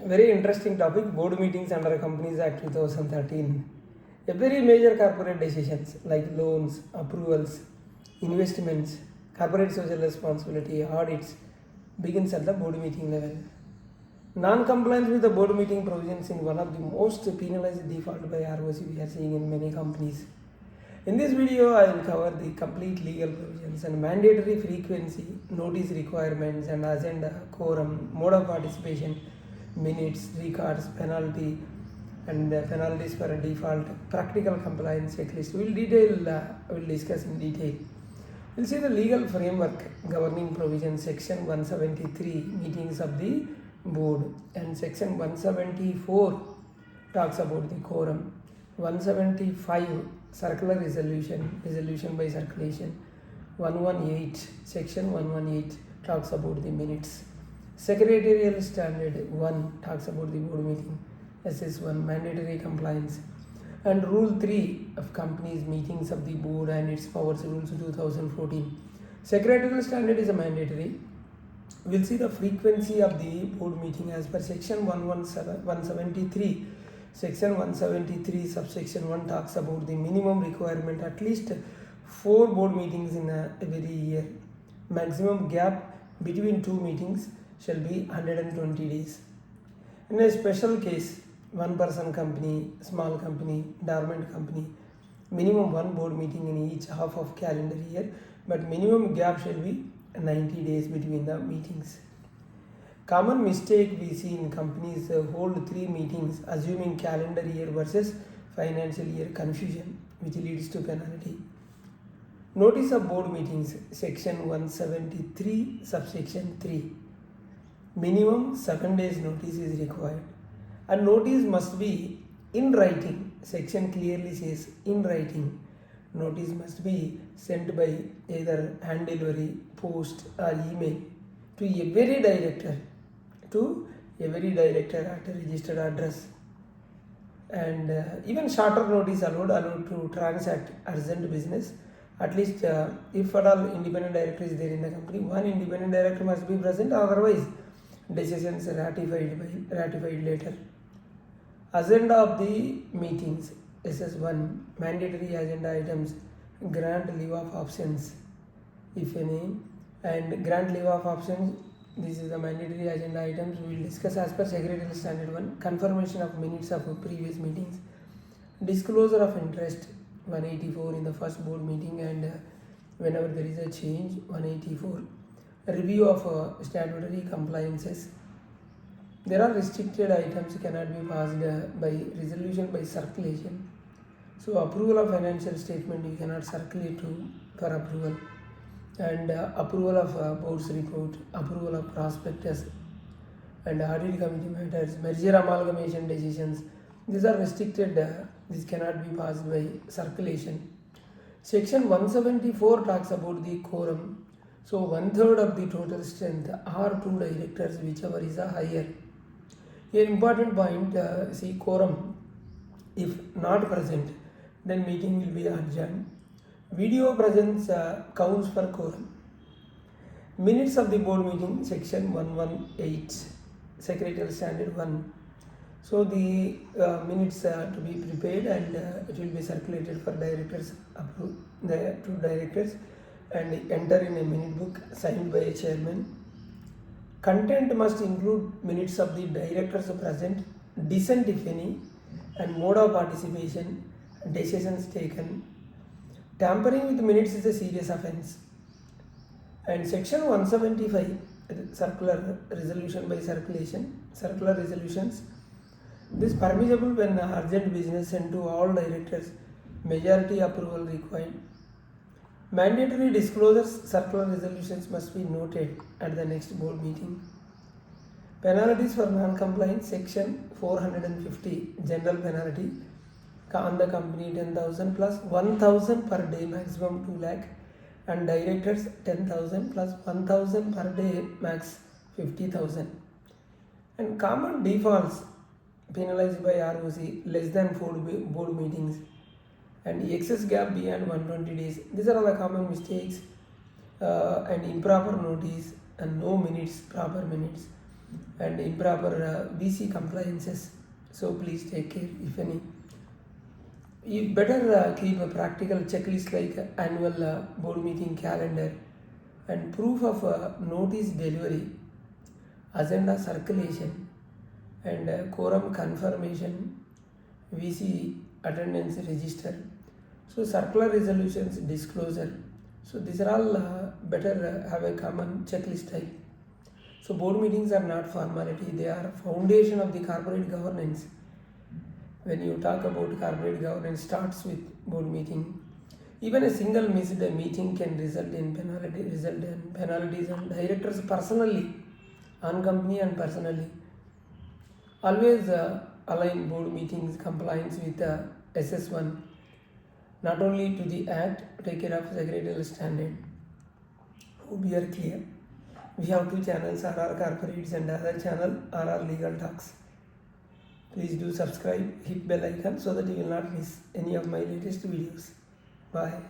Very interesting topic, board meetings under Companies Act 2013. Every major corporate decisions like loans, approvals, investments, corporate social responsibility, audits begins at the board meeting level. Non-compliance with the board meeting provisions in one of the most penalized default by ROC we are seeing in many companies. In this video, I will cover the complete legal provisions and mandatory frequency, notice requirements and agenda, quorum, mode of participation, minutes, records, penalty and penalties for a default, practical compliance checklist. We'll discuss in detail. We'll see the legal framework governing provision, section 173, meetings of the board, and section 174 talks about the quorum, 175 circular resolution by circulation, 118 section 118 talks about the minutes, secretarial standard 1 talks about the board meeting, SS1 mandatory compliance, and rule 3 of companies meetings of the board and its powers, rules 2014. Secretarial standard is a mandatory. We'll see the frequency of the board meeting as per section 173. Section 173 subsection 1 talks about the minimum requirement at least 4 board meetings in every year. Maximum gap between 2 meetings shall be 120 days. In a special case, one person company, small company, dormant company, minimum 1 board meeting in each half of calendar year, but minimum gap shall be 90 days between the meetings. Common mistake we see in companies hold 3 meetings assuming calendar year versus financial year confusion, which leads to penalty. Notice of board meetings, section 173 subsection 3. Minimum 7 days notice is required, and notice must be in writing. Section clearly says in writing. Notice must be sent by either hand delivery, post or email to every director at a registered address, and even shorter notice allowed to transact urgent business. At least if at all independent director is there in the company, one independent director must be present, otherwise decisions ratified later. Agenda of the meetings, SS1 mandatory agenda items, grant leave of absence if any, and grant leave of absence. This is the mandatory agenda items we will discuss as per secretarial standard 1. Confirmation of minutes of previous meetings, disclosure of interest 184 in the first board meeting, and whenever there is a change 184. Review of statutory compliances. There are restricted items cannot be passed by resolution by circulation. So approval of financial statement you cannot circulate for approval, and approval of board's report, approval of prospectus and audit committee matters, merger amalgamation decisions, these are restricted, this cannot be passed by circulation. Section 174 talks about the quorum. So 1/3 of the total strength or 2 directors, whichever is a higher. Here important point, see quorum, if not present then meeting will be adjourned. Video presence counts for quorum. Minutes of the board meeting, section 118, secretarial standard 1. So the minutes to be prepared, and it will be circulated for directors, approved the 2 directors, and enter in a minute book signed by a chairman. Content must include minutes of the directors present, dissent if any, and mode of participation, decisions taken. Tampering with minutes is a serious offence. And section 175, circular resolution by circulation, circular resolutions. This permissible when urgent business sent to all directors, majority approval required. Mandatory disclosures, circular resolutions must be noted at the next board meeting. Penalties for non-compliance, section 450, general penalty on the company 10,000 plus 1,000 per day, maximum 2 lakh, and directors 10,000 plus 1,000 per day, max 50,000. And common defaults penalized by ROC, less than 4 board meetings, and excess gap beyond 120 days. These are all the common mistakes, and improper notice and no minutes, proper minutes. and improper VC compliances. So please take care if any. You better keep a practical checklist like annual board meeting calendar and proof of notice delivery, agenda circulation, and quorum confirmation, VC attendance register. So circular resolutions disclosure. So these are all better have a common checklist type. So board meetings are not formality; they are foundation of the corporate governance. When you talk about corporate governance, starts with board meeting. Even a single missed meeting can result in penalties on directors personally, on company and personally. Always align board meetings compliance with SS1, not only to the act, take care of secretarial standard. Hope we are clear. We have two channels, RR Corporates and other channel, RR Legal Talks. Please do subscribe, hit bell icon so that you will not miss any of my latest videos. Bye.